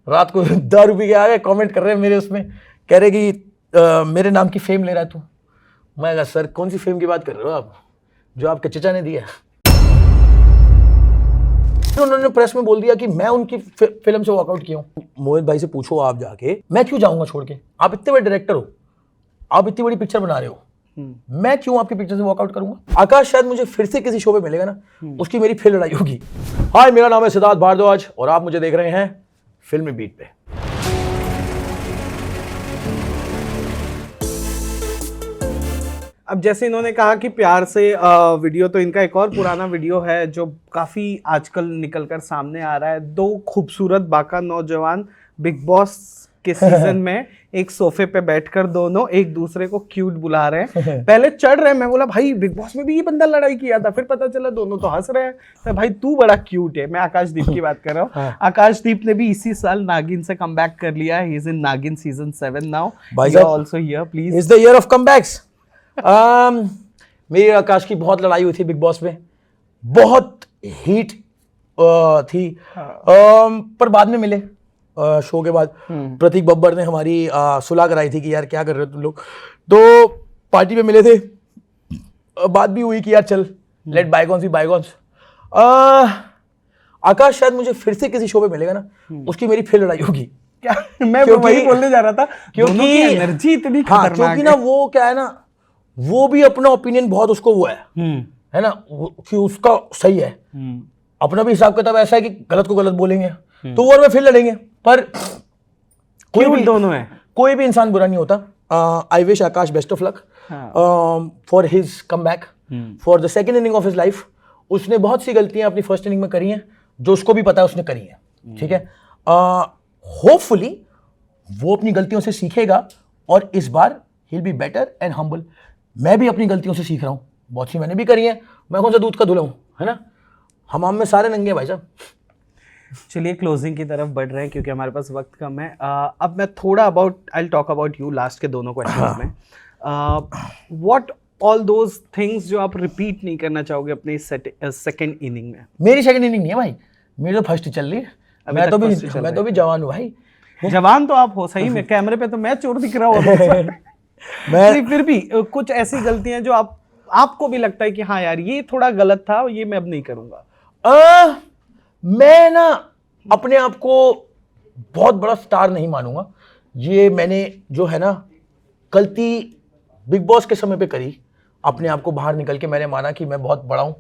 रात को 10 रुपये के आ गए, कमेंट कर रहे हैं मेरे उसमें, कह रहे कि मेरे नाम की फेम ले रहा है तू। मैं कहा सर कौन सी फेम की बात कर रहे हो आप, जो आपके चचा ने दिया। उन्होंने प्रेस में बोल दिया कि मैं उनकी फिल्म से वॉकआउट किया हूँ। मोहित भाई से पूछो आप जाके, मैं क्यों जाऊंगा छोड़ के? आप इतने बड़े डायरेक्टर हो, आप इतनी बड़ी पिक्चर बना रहे हो, मैं क्यों आपकी पिक्चर से वॉकआउट करूंगा? आकाश शायद मुझे फिर से किसी शो पे मिलेगा ना, उसकी मेरी फिर लड़ाई होगी। हाय, मेरा नाम है सिद्धार्थ भारद्वाज और आप मुझे देख रहे हैं फिल्मी बीट पे। अब जैसे इन्होंने कहा कि प्यार से वीडियो, तो इनका एक और पुराना वीडियो है जो काफी आजकल निकलकर सामने आ रहा है। दो खूबसूरत बाका नौजवान बिग बॉस के सीजन में एक सोफे पे बैठकर दोनों एक दूसरे को क्यूट बुला रहे हैं। पहले चढ़ रहे हैं, मैं बोला भाई बिग बॉस में भी ये बंदा लड़ाई किया था, फिर पता चला दोनों तो हंस रहे हैं। तो भाई तू बड़ा क्यूट है। मैं आकाशदीप की बात कर रहा हूँ। हाँ। आकाशदीप ने भी इसी साल नागिन से कमबैक कर लिया। ही is in Nagin season 7 now. भाई you are also here, please. It's the year of comebacks. मेरी आकाश की बहुत लड़ाई हुई थी बिग बॉस में, बहुत हीट थी। पर बाद में मिले शो के बाद। प्रतीक बब्बर ने हमारी सुलह कराई थी कि यार क्या कर रहे हो तुम लोग, तो पार्टी में मिले थे, बात भी हुई कि यार चल लेट बायगॉन्स बी बायगॉन्स। आकाश शायद मुझे फिर से किसी शो पे मिलेगा ना, उसकी मेरी फिर लड़ाई होगी। क्या मैं वही बोलने जा रहा था, क्योंकि एनर्जी इतनी खतरनाक है। क्योंकि ना वो क्या है ना, वो भी अपना ओपिनियन बहुत उसको वो है ना, कि उसका सही है। अपना भी हिसाब किताब ऐसा है कि गलत को गलत बोलेंगे तो वो और मैं फिर लड़ेंगे। पर कोई भी दोनों है, कोई भी इंसान बुरा नहीं होता। I wish Akash best of luck for his comeback, for the second inning of his life. उसने बहुत सी गलतियां अपनी फर्स्ट इनिंग में करी हैं जो उसको भी पता है उसने करी हैं, ठीक है। होपफुली वो अपनी गलतियों से सीखेगा और इस बार he'll be better and humble। मैं भी अपनी गलतियों से सीख रहा हूँ, बहुत सी मैंने भी करी है। मैं कौन सा दूध का धुला हूँ, है ना। हमाम में सारे नंगे भाई साहब। चलिए क्लोजिंग की तरफ बढ़ रहे हैं क्योंकि हमारे पास वक्त कम है। अब मैं थोड़ा I talk about you last के दोनों क्वेश्चंस में। व्हाट ऑल दोज थिंग्स जो आप रिपीट नहीं करना चाहोगे अपने सेकंड इनिंग में? मेरी सेकंड इनिंग नहीं है भाई, मेरी तो फर्स्ट चल रही है। मैं तो भी जवान हूँ भाई। जवान तो आप हो सही में, कैमरे पे तो मैं चोर दिख रहा हूँ। मैं फिर भी कुछ ऐसी गलतियां जो आपको भी लगता है कि हाँ यार ये थोड़ा गलत था, ये मैं अब नहीं करूंगा। मैं ना अपने आप को बहुत बड़ा स्टार नहीं मानूंगा। ये मैंने जो है ना गलती बिग बॉस के समय पे करी, अपने आप को बाहर निकल के मैंने माना कि मैं बहुत बड़ा हूं।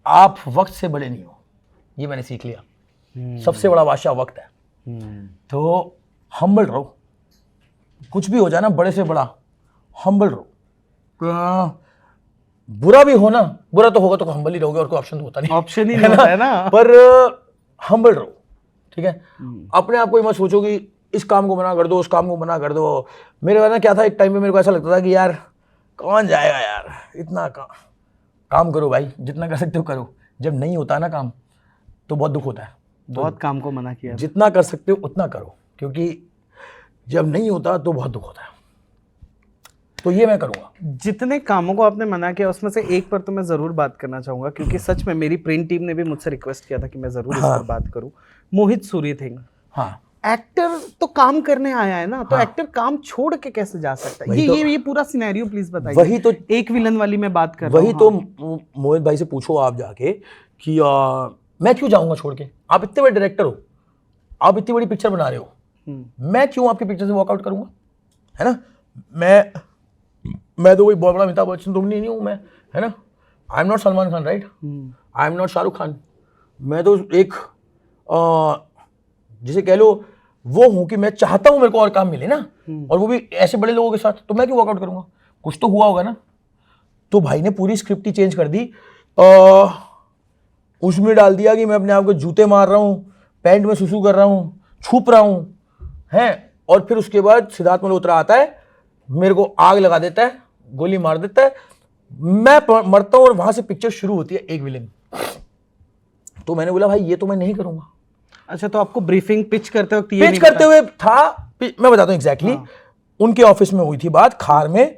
आप वक्त से बड़े नहीं हो, ये मैंने सीख लिया। सबसे बड़ा बादशाह वक्त है। तो हम्बल रहो, कुछ भी हो जाए ना, बड़े से बड़ा हम्बल रहो। बुरा भी हो ना, बुरा तो होगा तो हम्बल ही रहोगे और कोई ऑप्शन तो होता नहीं, ऑप्शन ही नहीं होता है ना। पर हम्बल रहो, ठीक है। अपने आप को मत सोचो कि इस काम को मना कर दो, उस काम को मना कर दो। मेरे ना क्या था, एक टाइम पे मेरे को ऐसा लगता था कि यार कौन जाएगा यार, इतना काम करो भाई, जितना कर सकते हो करो। जब नहीं होता ना काम तो बहुत दुख होता है। बहुत काम को मना किया। जितना कर सकते हो उतना करो, क्योंकि जब नहीं होता तो बहुत दुख होता है। तो ये मैं करूंगा। जितने कामों को आपने मना किया उसमें से एक पर तो मैं जरूर बात करना चाहूंगा, क्योंकि सच में मेरी प्रिंट टीम ने भी मुझसे रिक्वेस्ट किया था कि मैं जरूर इस पर बात करूं। मोहित सूर्यथिंग, हाँ, एक्टर तो काम करने आया है ना, तो एक्टर काम छोड़ के कैसे जा सकता है? ये पूरा सिनेरियो प्लीज बताइए। वही तो एक विलन वाली मैं बात कर रहा हूं। वही तो मोहित भाई से पूछो आप जाके कि मैं क्यों जाऊंगा छोड़ के? आप इतने बड़े डायरेक्टर हो, आप इतनी बड़ी पिक्चर बना रहे हो, मैं क्यों आपकी पिक्चर से वॉकआउट करूंगा, है ना। मैं तो कोई बहुत बड़ा अमिताभ बच्चन तुम नहीं हूं मैं, है ना। I am not Salman Khan, right. I am not Shahrukh Khan. मैं तो एक जिसे कह लो वो हूं कि मैं चाहता हूं मेरे को और काम मिले ना, और वो भी ऐसे बड़े लोगों के साथ। तो मैं क्यों वॉकआउट करूंगा? कुछ तो हुआ होगा ना। तो भाई ने पूरी स्क्रिप्ट ही चेंज कर दी। उसमें डाल दिया कि मैं अपने आप को जूते मार रहा हूँ, पैंट में सुसु कर रहा हूँ, छुप रहा हूँ, हैं। और फिर उसके बाद सिद्धार्थ मल्होत्रा आता है, मेरे को आग लगा देता है, गोली मार देता है, मैं मरता हूँ और वहां से पिक्चर शुरू होती है एक विलेन। तो मैंने बोला भाई ये तो मैं नहीं करूंगा। अच्छा, तो आपको ब्रीफिंग पिच करते वक्त पिच करते हुए था, मैं बताता हूँ एग्जैक्टली। उनके ऑफिस में हुई थी बात, खार में।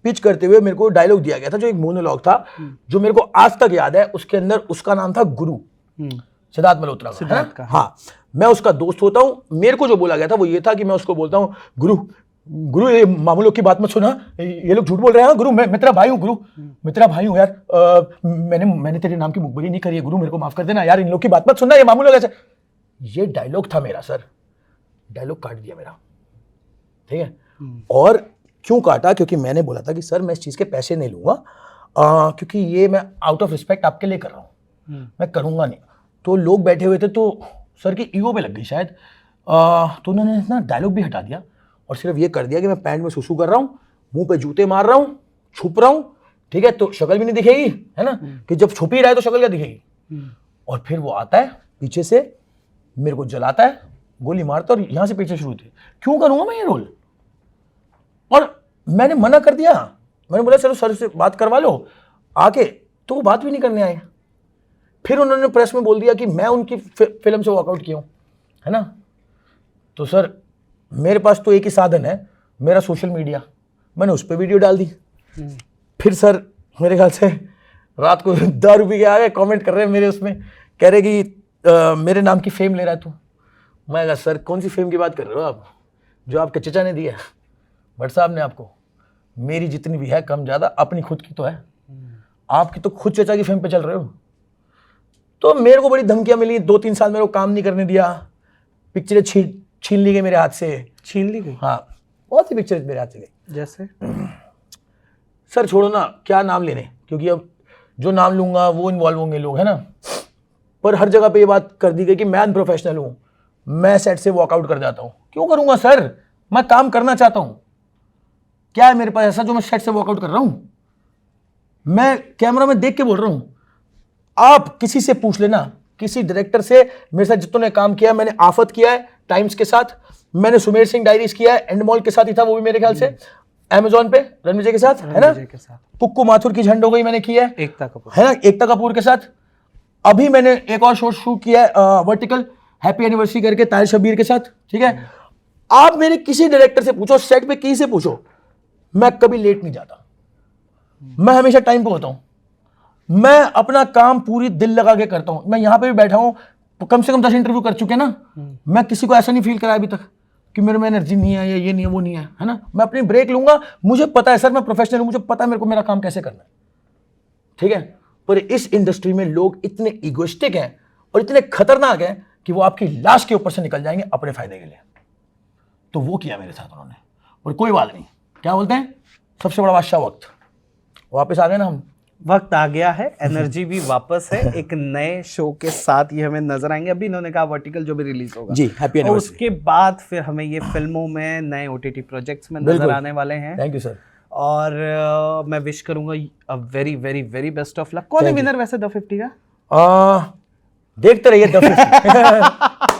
पिच करते हुए मेरे को डायलॉग दिया गया था जो एक मोनोलॉग था, जो मेरे को आज तक याद है। उसके अंदर उसका नाम था गुरु। सिद्धार्थ मल्होत्रा का, सिद्धार्थ है का, ना? हाँ, मैं उसका दोस्त होता हूँ। मेरे को जो बोला गया था वो ये था कि मैं उसको बोलता हूँ, गुरु ये मामूलों की बात मत सुना, ये लोग झूठ बोल रहे हैं। गुरु मैं तेरा भाई हूँ, गुरु मैं तेरा भाई हूँ यार, मैंने तेरे नाम की मुखबिरी नहीं करी है, गुरु मेरे को माफ कर देना यार, इन लोग की बात मत सुनना, ये मामूल लोग ऐसे। ये डायलॉग था मेरा सर, डायलॉग काट दिया मेरा, ठीक है। और क्यों काटा? क्योंकि मैंने बोला था कि सर मैं इस चीज़ के पैसे नहीं लूंगा, क्योंकि ये मैं आउट ऑफ रिस्पेक्ट आपके लिए कर रहा हूँ, मैं करूँगा नहीं। तो लोग बैठे हुए थे, तो सर की ईगो पे लग गई शायद, तो उन्होंने ना डायलॉग भी हटा दिया और सिर्फ ये कर दिया कि मैं पैंट में सुसु कर रहा हूँ, मुंह पे जूते मार रहा हूँ, छुप रहा हूँ, ठीक है, तो शक्ल भी नहीं दिखेगी, है ना, कि जब छुप ही रहा है तो शक्ल क्या दिखेगी। और फिर वो आता है पीछे से, मेरे को जलाता है, गोली मारता है और यहाँ से पीछे शुरू होती है। क्यों करूँगा मैं ये रोल? और मैंने मना कर दिया, मैंने बोला चलो सर से बात करवा लो आके, तो वो बात भी नहीं करने आए। फिर उन्होंने प्रेस में बोल दिया कि मैं उनकी फिल्म से वॉकआउट किया हूँ, है ना। तो सर मेरे पास तो एक ही साधन है, मेरा सोशल मीडिया, मैंने उस पर वीडियो डाल दी। फिर सर मेरे ख्याल से रात को दारू पी के आ गए, कमेंट कर रहे हैं मेरे उसमें, कह रहे कि मेरे नाम की फेम ले रहा है तू। मैं कहा सर कौन सी फेम की बात कर रहे हो आप, जो आपके चचा ने दिया, भट्ट साहब ने आपको? मेरी जितनी भी है कम ज़्यादा अपनी खुद की तो है, आपकी तो खुद चचा की फेम पे चल रहे हो। तो मेरे को बड़ी धमकियां मिली, 2-3 साल मेरे को काम नहीं करने दिया, पिक्चरें छीन ली गई मेरे हाथ से। छीन ली गई? हाँ, बहुत सी पिक्चरें मेरे हाथ से गई। जैसे? सर छोड़ो ना, क्या नाम लेने, क्योंकि अब जो नाम लूंगा वो इन्वॉल्व होंगे लोग, है ना। पर हर जगह पे ये बात कर दी गई कि मैं अनप्रोफेशनल हूँ, मैं सेट से वॉकआउट कर जाता हूँ। क्यों करूँगा सर, मैं काम करना चाहता हूँ। क्या है मेरे पास ऐसा जो मैं सेट से वॉकआउट कर रहा हूँ? मैं कैमरा में देख के बोल रहा हूँ। आप किसी से पूछ लेना, किसी डायरेक्टर से, मेरे साथ जितनों ने काम किया, मैंने आफत किया है टाइम्स के साथ, मैंने सुमेर सिंह डायरीज किया है, एंडमॉल के साथ ही था वो भी मेरे ख्याल से, अमेजोन पे रणविजय के साथ, है ना, कुक्कू माथुर की झंड हो गई मैंने की है, एकता कपूर, है ना, एकता कपूर के साथ। अभी मैंने एक और शॉर्ट शूट किया है वर्टिकल, हैप्पी एनिवर्सरी करके, ताहिर शब्बीर के साथ, ठीक है। आप मेरे किसी डायरेक्टर से पूछो, सेट पे किसी से पूछो, मैं कभी लेट नहीं जाता, मैं हमेशा टाइम पे होता हूं, मैं अपना काम पूरी दिल लगा के करता हूं। मैं यहां पे भी बैठा हूं, तो कम से कम 10 इंटरव्यू कर चुके ना, मैं किसी को ऐसा नहीं फील कराया अभी तक कि मेरे में एनर्जी नहीं है, या ये नहीं है, वो नहीं है ना। मैं अपनी ब्रेक लूंगा, मुझे पता है सर मैं प्रोफेशनल हूं, मुझे पता है मेरे को मेरा काम कैसे करना है, ठीक है। पर इस इंडस्ट्री में लोग इतने इगोइस्टिक हैं और इतने खतरनाक हैं कि वो आपकी लाश के ऊपर से निकल जाएंगे अपने फायदे के लिए। तो वो किया मेरे साथ उन्होंने, और कोई बात नहीं, क्या बोलते हैं, सबसे बड़ा बादशाह वक्त, वापस आ गए ना हम, वक्त आ गया है, एनर्जी भी वापस है, एक नए शो के साथ ये हमें नजर आएंगे। अभी इन्होंने कहा वर्टिकल जो भी रिलीज होगा जी, हैप्पी और एनिवर्सरी, उसके बाद फिर हमें ये फिल्मों में, नए ओटीटी प्रोजेक्ट्स में नजर आने वाले हैं। Thank you sir. और मैं विश करूंगा a very very very best of luck. कौन है विनर वैसे द 50 का? देखते रहिए द 50